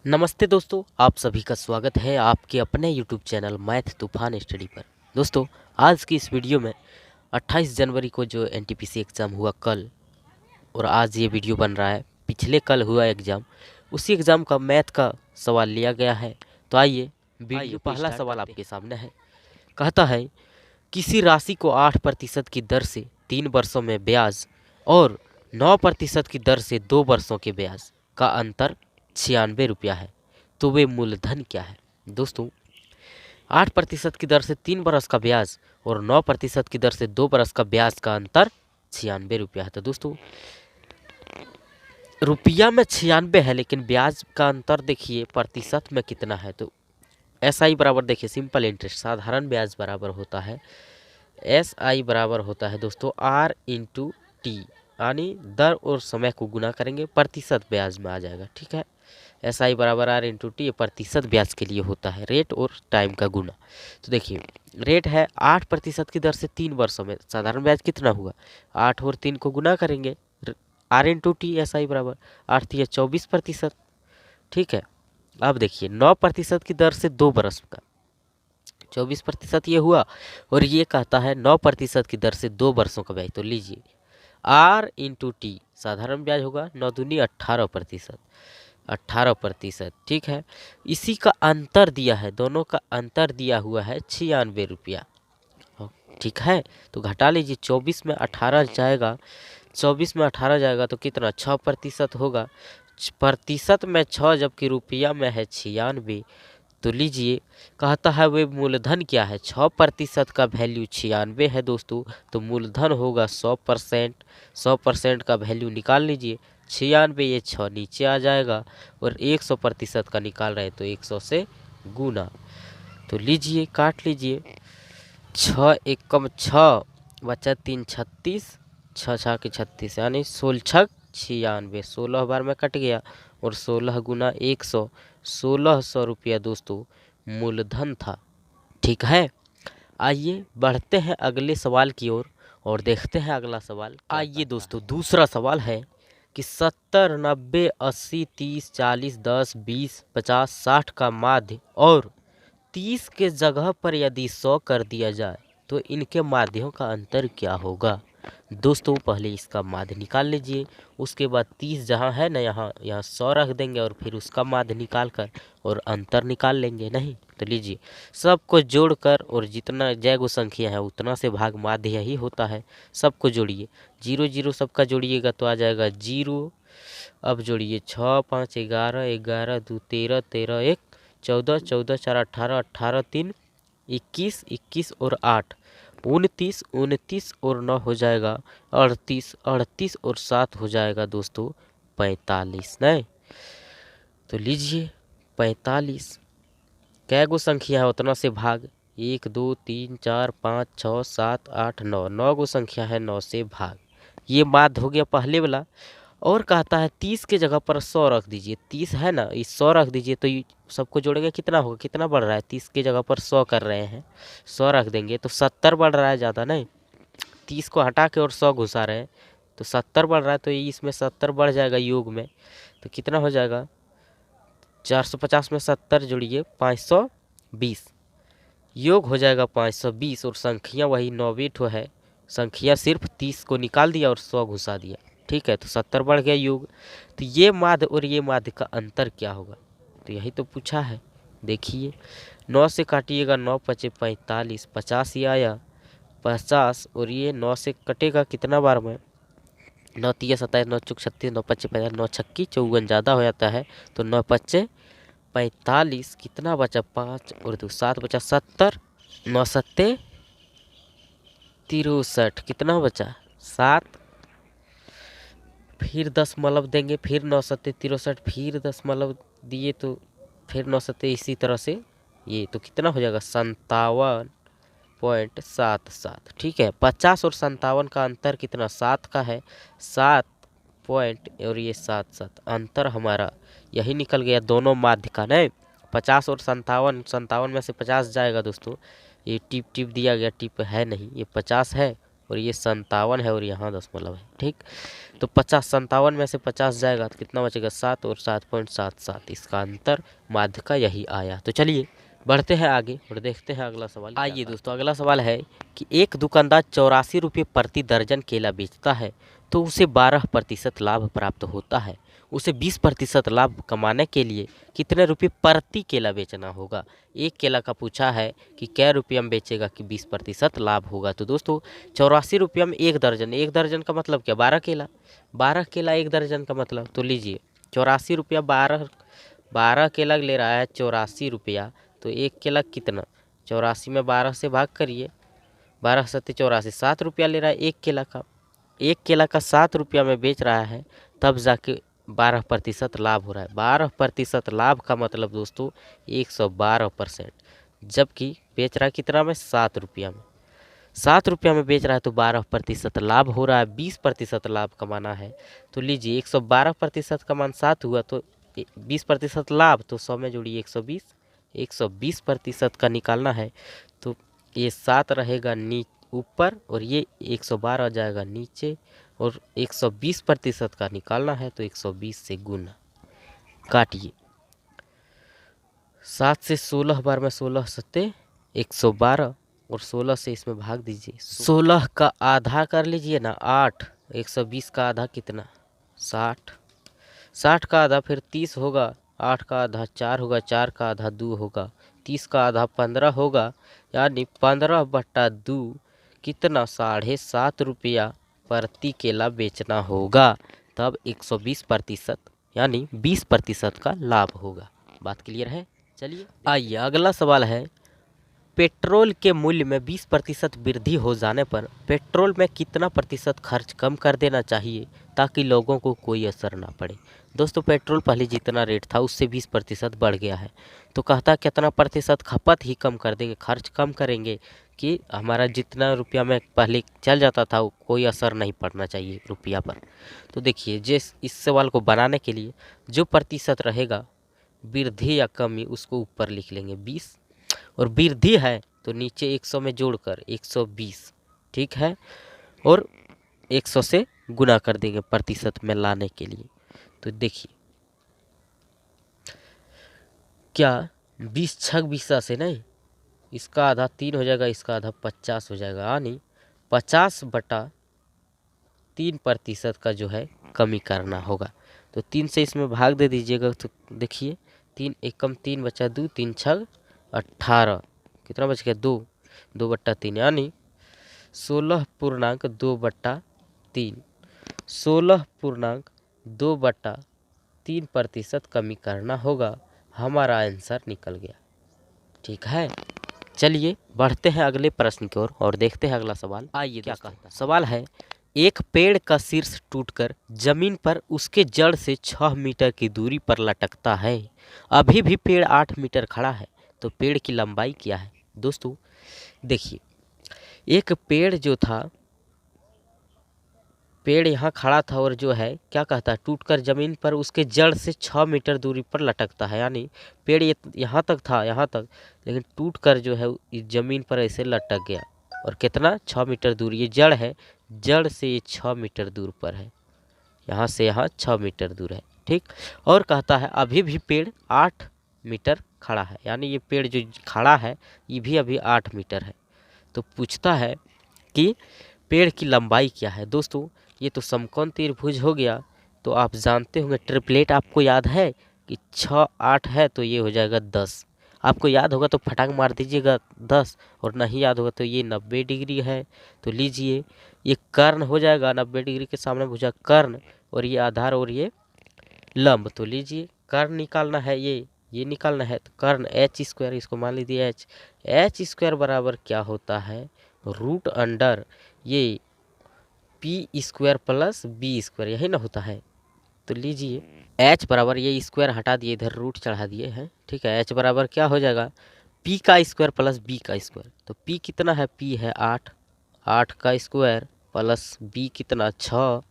नमस्ते दोस्तों, आप सभी का स्वागत है आपके अपने यूट्यूब चैनल मैथ तूफान स्टडी पर। दोस्तों, आज की इस वीडियो में 28 जनवरी को जो एनटीपीसी एग्ज़ाम हुआ कल, और आज ये वीडियो बन रहा है, पिछले कल हुआ एग्ज़ाम, उसी एग्ज़ाम का मैथ का सवाल लिया गया है। तो आइए वीडियो पहला सवाल आपके सामने है। कहता है किसी राशि को 8% की दर से 3 वर्षों में ब्याज और 9% की दर से 2 वर्षों के ब्याज का अंतर 96 रुपया है, तो वे मूलधन क्या है। दोस्तों, 8% की दर से 3 बरस का ब्याज और 9% की दर से 2 बरस का ब्याज का अंतर 96 रुपया है। तो दोस्तों, रुपया में 96 है, लेकिन ब्याज का अंतर देखिए प्रतिशत में कितना है। तो SI बराबर देखिए सिंपल इंटरेस्ट साधारण ब्याज बराबर होता है, SI बराबर होता है दोस्तों R/T, यानी दर और समय को गुना करेंगे, प्रतिशत ब्याज में आ जाएगा। ठीक है, SI बराबर R/T, ये प्रतिशत ब्याज के लिए होता है, रेट और टाइम का गुना। तो देखिए रेट है 8% की दर से 3 वर्षों में, साधारण ब्याज कितना हुआ, 8 और 3 को गुना करेंगे, R/T SI बराबर 8 या 24%। ठीक है, अब देखिए 9% की दर से 2 बरस का 24% ये हुआ, और ये कहता है 9% की दर से 2 वर्षों का ब्याज। तो लीजिए R/T साधारण ब्याज होगा 9 दूनी 18%, 18%। ठीक है, इसी का अंतर दिया है, दोनों का अंतर दिया हुआ है 96 रुपया। ठीक है, तो घटा लीजिए, 24 में 18 जाएगा, 24 में 18 जाएगा तो कितना 6% होगा, प्रतिशत में 6 जबकि रुपया में है 96। तो लीजिए कहता है वे मूलधन क्या है, 6% का वैल्यू 96 है दोस्तों, तो मूलधन होगा 100%। 100% का वैल्यू निकाल लीजिए, 96 ये 6 नीचे आ जाएगा, और 100% का निकाल रहे तो 100 से गुना। तो लीजिए काट लीजिए, 6 एकम 6 बचा 3 36, 6 6 के 36 यानी 16 96, 16 बार में कट गया, और 16 गुना 100, 1600 रुपया दोस्तों मूलधन था। ठीक है, आइए बढ़ते हैं अगले सवाल की ओर और देखते हैं अगला सवाल। आइए दोस्तों, दूसरा सवाल है कि 70 90 80 30 40 10 20 50 60 का माध्य और 30 के जगह पर यदि 100 कर दिया जाए तो इनके माध्यों का अंतर क्या होगा। दोस्तों, पहले इसका माध्य निकाल लीजिए, उसके बाद 30 जहाँ है ना, यहाँ 100 रख देंगे, और फिर उसका माध्य निकाल कर और अंतर निकाल लेंगे। नहीं तो लीजिए सबको जोड़कर, और जितना जय गो संख्या है उतना से भाग माध्य यही होता है। सबको जोड़िए, 0 0 सबका जोड़िएगा तो आ जाएगा 0। अब जोड़िए 6 5 11 11 2 13 13 1 14 14 4 18 18 3 21 21 और 8 29 29 और 9 हो जाएगा 38 38 और 7 हो जाएगा दोस्तों 45। नहीं तो लीजिए 45 कै गो संख्या है उतना से भाग, 1 2 3 4 5 6 7 8 9, 9 गो संख्या है 9 से भाग। ये माध्य हो गया पहले वाला। और कहता है 30 के जगह पर 100 रख दीजिए, 30 है ना, इस 100 रख दीजिए तो ये सबको जोड़ेंगे कितना होगा, कितना बढ़ रहा है, 30 के जगह पर 100 कर रहे हैं, 100 रख देंगे तो 70 बढ़ रहा है, ज़्यादा नहीं, 30 को हटा के और 100 घुसा रहे हैं तो 70 बढ़ रहा है, तो ये इसमें 70 बढ़ जाएगा योग में, तो कितना हो जाएगा 450 में 70 जोड़िए 520, योग हो जाएगा 520, और संख्या वही 90 ठो है, संख्या सिर्फ 30 को निकाल दिया और 100 घुसा दिया। ठीक है, तो 70 बढ़ गया योग। तो ये माध्य और ये माध्य का अंतर क्या होगा, तो यही तो पूछा है। देखिए 9 से काटिएगा, 9 पचे 45, 50 ही आया 50, और ये 9 से कटेगा कितना बार में, 9 3 27, 9 चौक 36, 9 पच्चे 50, 9 छक्की 54 ज़्यादा हो जाता है, तो 9 पच्चे 45, कितना बचा 5 और 2 7 बचा 70, 9 सत्ते 63, कितना बचा 7, फिर 10 मतलब देंगे, फिर 9 सत्ते 63, फिर 10 मतलब दिए तो फिर 9 सत्ते, इसी तरह से ये तो कितना हो जाएगा 57.77। ठीक है, 50 और 57 का अंतर कितना 7 का है, 7 पॉइंट और ये 7 7, अंतर हमारा यही निकल गया दोनों माध्य का। नहीं 50 और 57, 57 में से 50 जाएगा दोस्तों, ये टिप टिप दिया गया, टिप है नहीं, ये 50 है और ये 57 है और यहाँ दशमलव है। ठीक, तो 50 57 में से 50 जाएगा तो कितना बचेगा 7 और 7.77, इसका अंतर माध्य का यही आया। तो चलिए बढ़ते हैं आगे और देखते हैं अगला सवाल। आइए दोस्तों, अगला सवाल है कि एक दुकानदार 84 रुपये प्रति दर्जन केला बेचता है तो उसे 12% लाभ प्राप्त होता है। उसे 20% लाभ कमाने के लिए कितने रुपये प्रति केला बेचना होगा। एक केला का पूछा है कि कै रुपये में बेचेगा कि 20% लाभ होगा। तो दोस्तों 84 रुपये में एक दर्जन का मतलब क्या, 12 केला। 12 केला एक दर्जन का मतलब, तो लीजिए 84 रुपया, 12 केला ले रहा है 84 रुपया, तो एक केला कितना, 84 में 12 से भाग करिए, 12 सत्ते 84, 7 रुपया ले रहा है एक केला का। एक केला का 7 रुपया में बेच रहा है, तब जाके 12% लाभ हो रहा है। 12% लाभ का मतलब दोस्तों 112%, जबकि बेच रहा है कितना में, 7 रुपया में। 7 रुपया में बेच रहा है तो 12% लाभ हो रहा है। 20% लाभ कमाना है, तो लीजिए 112% का मान 7 हुआ, तो 20% लाभ, तो 100 में जोड़िए 120, 120% का निकालना है, तो ये 7 रहेगा ऊपर और ये 112 आ जाएगा नीचे, और 120% का निकालना है तो 120 से गुना, काटिए 7 से 16 बार में 16 सत्ते 112, और 16 से इसमें भाग दीजिए, 16 का आधा कर लीजिए ना 8, 120 का आधा कितना 60, 60 का आधा फिर 30 होगा, 8 का आधा 4 होगा, 4 का आधा 2 होगा, 30 का आधा 15 होगा, यानी 15/2 कितना 7.5 रुपया प्रति केला बेचना होगा, तब 120% यानी 20% का लाभ होगा। बात क्लियर है। चलिए आइए अगला सवाल है, पेट्रोल के मूल्य में 20% वृद्धि हो जाने पर पेट्रोल में कितना प्रतिशत खर्च कम कर देना चाहिए ताकि लोगों को कोई असर ना पड़े। दोस्तों पेट्रोल पहले जितना रेट था उससे 20% बढ़ गया है, तो कहता कितना प्रतिशत खपत ही कम कर देंगे, खर्च कम करेंगे कि हमारा जितना रुपया में पहले चल जाता था कोई असर नहीं पड़ना चाहिए रुपया पर। तो देखिए इस सवाल को बनाने के लिए जो प्रतिशत रहेगा वृद्धि या कमी उसको ऊपर लिख लेंगे 20, और वृद्धि है तो नीचे 100 में जोड़कर 120, ठीक है, और 100 से गुना कर देंगे प्रतिशत में लाने के लिए। तो देखिए क्या 20 छग 20 से नहीं, इसका आधा 3 हो जाएगा, इसका आधा 50 हो जाएगा, यानी 50/3% का जो है कमी करना होगा। तो 3 से इसमें भाग दे दीजिएगा, तो देखिए 3 एकम 3 बचा 2, 3 छग 18, कितना बच गया 2, 2/3 यानी 16.2/3, 16.2/3% कमी करना होगा। हमारा आंसर निकल गया। ठीक है, चलिए बढ़ते हैं अगले प्रश्न की ओर और देखते हैं अगला सवाल। आइए क्या कहता है। सवाल है, एक पेड़ का शीर्ष टूटकर जमीन पर उसके जड़ से 6 मीटर की दूरी पर लटकता है। अभी भी पेड़ 8 मीटर खड़ा है, तो पेड़ की लंबाई क्या है। दोस्तों देखिए एक पेड़ जो था, पेड़ यहाँ खड़ा था और जो है क्या कहता है, टूटकर जमीन पर उसके जड़ से 6 मीटर दूरी पर लटकता है, यानी पेड़ यहाँ तक था, यहाँ तक, लेकिन टूटकर जो है जमीन पर ऐसे लटक गया, और कितना 6 मीटर दूर, ये जड़ है, जड़ से ये 6 मीटर दूर पर है, यहाँ से यहाँ 6 मीटर दूर है। ठीक, और कहता है अभी भी पेड़ 8 मीटर खड़ा है, यानी ये पेड़ जो खड़ा है ये भी अभी 8 मीटर है। तो पूछता है कि पेड़ की लंबाई क्या है। दोस्तों ये तो समकोण त्रिभुज हो गया, तो आप जानते होंगे ट्रिपलेट आपको याद है कि 6 8 है तो ये हो जाएगा 10, आपको याद होगा तो फटाक मार दीजिएगा 10, और नहीं याद होगा तो ये 90 डिग्री है। तो लीजिए ये कर्ण हो जाएगा, 90 डिग्री के सामने भुजा कर्ण, और ये आधार और ये लंब। तो लीजिए कर्ण निकालना है, ये निकालना है, तो कर्ण h², इसको मान लीजिए h² बराबर क्या होता है, रूट अंडर ये p² प्लस b², यही ना होता है। तो लीजिए h बराबर ये स्क्वायर हटा दिए, इधर रूट चढ़ा दिए हैं, ठीक है। h बराबर क्या हो जाएगा, p का स्क्वायर प्लस b का स्क्वायर। तो p कितना है, p है 8, 8 का स्क्वायर प्लस b कितना 6,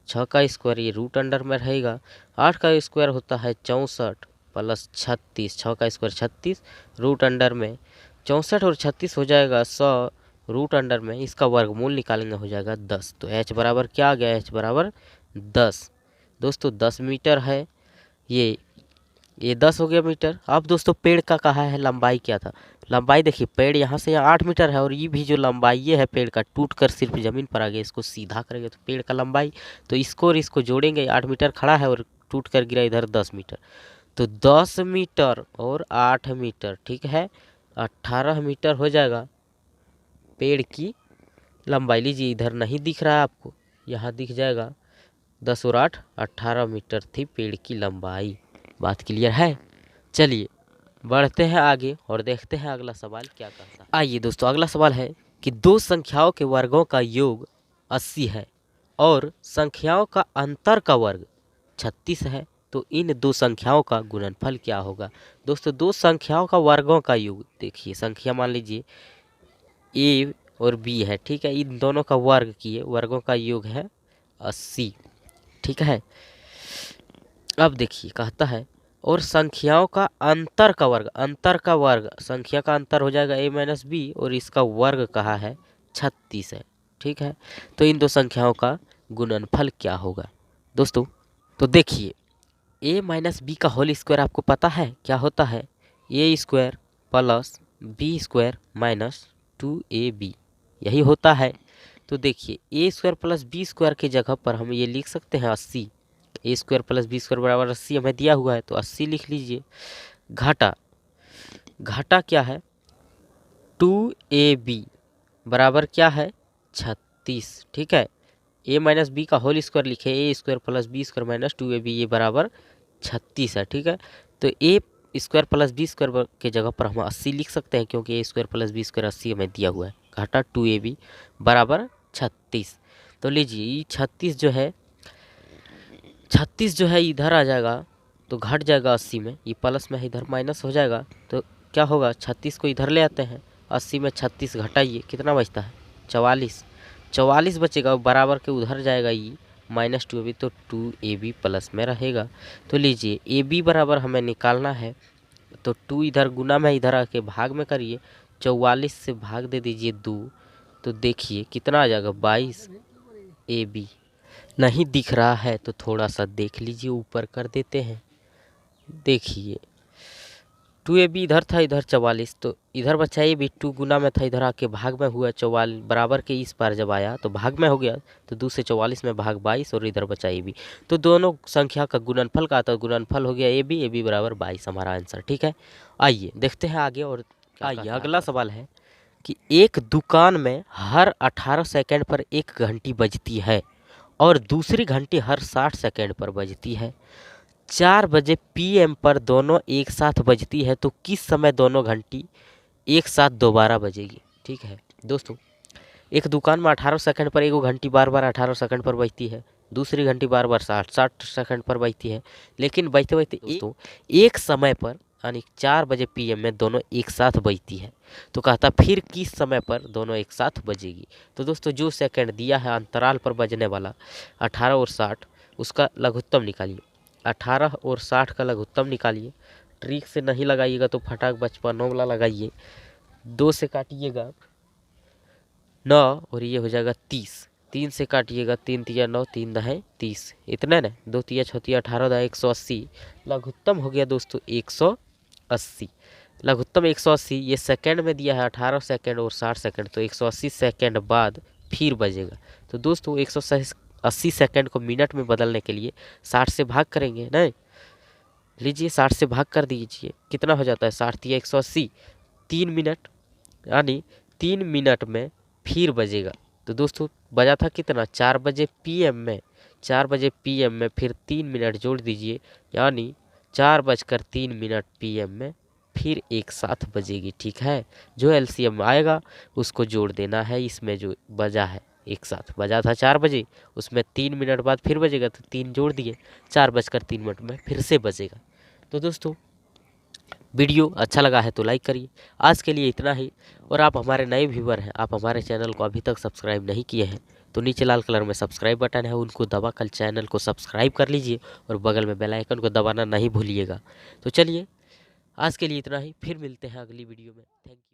6 का स्क्वायर, ये रूट अंडर में रहेगा, 8 का स्क्वायर होता है 64 प्लस 36, 6 का स्क्वायर 36, रूट अंडर में 64 और 36 हो जाएगा 100, रूट अंडर में इसका वर्गमूल निकालेंगे, हो जाएगा 10। तो h बराबर क्या आ गया, h बराबर 10। दोस्तों 10 मीटर है, ये 10 हो गया मीटर। अब दोस्तों पेड़ का कहा है लंबाई क्या था। लंबाई देखिए, पेड़ यहाँ से यहाँ 8 मीटर है और ये भी जो लंबाई ये है पेड़ का टूट कर सिर्फ ज़मीन पर आ गया, इसको सीधा करेंगे तो पेड़ का लंबाई, तो इसको और इसको जोड़ेंगे, 8 मीटर खड़ा है और टूट कर गिरा इधर 10 मीटर, तो 10 मीटर और 8 मीटर, ठीक है 18 मीटर हो जाएगा पेड़ की लंबाई। लीजिए इधर नहीं दिख रहा है आपको, यहाँ दिख जाएगा, 10 और 8 18 मीटर थी पेड़ की लंबाई। बात क्लियर है। चलिए बढ़ते हैं आगे और देखते हैं अगला सवाल क्या कहता है। आइए दोस्तों अगला सवाल है कि दो संख्याओं के वर्गों का योग 80 है और संख्याओं का अंतर का वर्ग 36 है, तो इन दो संख्याओं का गुणनफल क्या होगा। दोस्तों दो संख्याओं का वर्गों का योग, देखिए संख्या मान लीजिए ए और बी है, ठीक है, इन दोनों का वर्ग किए, वर्गों का योग है 80, ठीक है। अब देखिए कहता है और संख्याओं का अंतर का वर्ग, अंतर का वर्ग, संख्या का अंतर हो जाएगा a माइनस बी और इसका वर्ग कहा है 36 है, ठीक है। तो इन दो संख्याओं का गुणनफल क्या होगा दोस्तों। तो देखिए a माइनस बी का होल स्क्वायर आपको पता है क्या होता है, a square plus B square minus 2ab, यही होता है। तो देखिए a square plus B square की जगह पर हम ये लिख सकते हैं 80, A square plus B square बराबर 80 हमें दिया हुआ है, तो 80 लिख लीजिए। घाटा, घाटा क्या है 2ab बराबर क्या है 36, ठीक है। a माइनस बी का होल स्क्वायर लिखे, A square plus B square minus 2ab ये बराबर 36 है, ठीक है। तो A square plus B square के जगह पर हम 80 लिख सकते हैं क्योंकि A square plus B square 80 हमें दिया हुआ है। घाटा 2ab बराबर 36। तो लीजिए ये 36 जो है इधर आ जाएगा तो घट जाएगा 80 में, ये प्लस में इधर माइनस हो जाएगा, तो क्या होगा 36 को इधर ले आते हैं, 80 में 36 घटाइए कितना बचता है 44, 44 बचेगा, बराबर के उधर जाएगा ये माइनस 2ab, तो 2ab प्लस में रहेगा। तो लीजिए ab बराबर हमें निकालना है, तो 2 इधर गुना में इधर आके भाग में करिए, 44 से भाग दे दीजिए 2, तो देखिए कितना आ जाएगा 22 ab। नहीं दिख रहा है तो थोड़ा सा देख लीजिए, ऊपर कर देते हैं, देखिए 2ab इधर था, इधर 44, तो इधर बचाइए भी 2 गुना में था, इधर आके भाग में हुआ 44, बराबर के इस पार जब आया तो भाग में हो गया, तो 2 से 44 में भाग 22 और इधर बचाइए भी, तो दोनों संख्या का गुणनफल का आता है, गुणनफल हो गया ab बराबर 22 हमारा आंसर, ठीक है। आइए देखते हैं आगे और आइए अगला सवाल है कि एक दुकान में हर 18 सेकेंड पर एक घंटी बजती है और दूसरी घंटी हर 60 सेकेंड पर बजती है। 4 बजे PM पर दोनों एक साथ बजती है, तो किस समय दोनों घंटी एक साथ दोबारा बजेगी, ठीक है। दोस्तों एक दुकान में 18 सेकंड पर एक घंटी बार बार 18 सेकंड पर बजती है, दूसरी घंटी बार बार 60 सेकंड पर बजती है, लेकिन बजते बजते दोस्तों एक समय पर यानी 4 बजे PM में दोनों एक साथ बजती है, तो कहता फिर किस समय पर दोनों एक साथ बजेगी। तो दोस्तों जो सेकंड दिया है अंतराल पर बजने वाला 18 और 60, उसका लघुत्तम निकालिए, 18 और 60 का लघुत्तम निकालिए, ट्रिक से नहीं लगाइएगा तो फटाक बचपनों वाला लगाइए, 2 से काटिएगा 9 और ये हो जाएगा 30, 3 से काटिएगा 3 तिया 9, 3 दहें 30, इतना ना 2 तिया 6 तिया 18 दहें 180, लघुत्तम हो गया दोस्तों 180, लघुत्तम 180, ये सेकंड में दिया है 18 सेकंड और 60 सेकंड, तो 180 सेकंड बाद फिर बजेगा। तो दोस्तों 180 सेकंड को मिनट में बदलने के लिए 60 से भाग करेंगे, नहीं लीजिए 60 से भाग कर दीजिए, कितना हो जाता है 60 तिया 180, 3 मिनट, यानी 3 मिनट में फिर बजेगा। तो दोस्तों बजा था कितना 4 बजे PM में, 4 बजे PM में फिर 3 मिनट जोड़ दीजिए, यानी 4:03 PM में फिर एक साथ बजेगी, ठीक है। जो LCM आएगा उसको जोड़ देना है, इसमें जो बजा है एक साथ बजा था 4 बजे, उसमें 3 मिनट बाद फिर बजेगा, तो 3 जोड़ दिए, 4:03 में फिर से बजेगा। तो दोस्तों वीडियो अच्छा लगा है तो लाइक करिए। आज के लिए इतना ही, और आप हमारे नए व्यूवर हैं, आप हमारे चैनल को अभी तक सब्सक्राइब नहीं किए हैं तो नीचे लाल कलर में सब्सक्राइब बटन है, उनको दबाकर चैनल को सब्सक्राइब कर लीजिए और बगल में बेल आइकन को दबाना नहीं भूलिएगा। तो चलिए आज के लिए इतना ही, फिर मिलते हैं अगली वीडियो में। Thank you.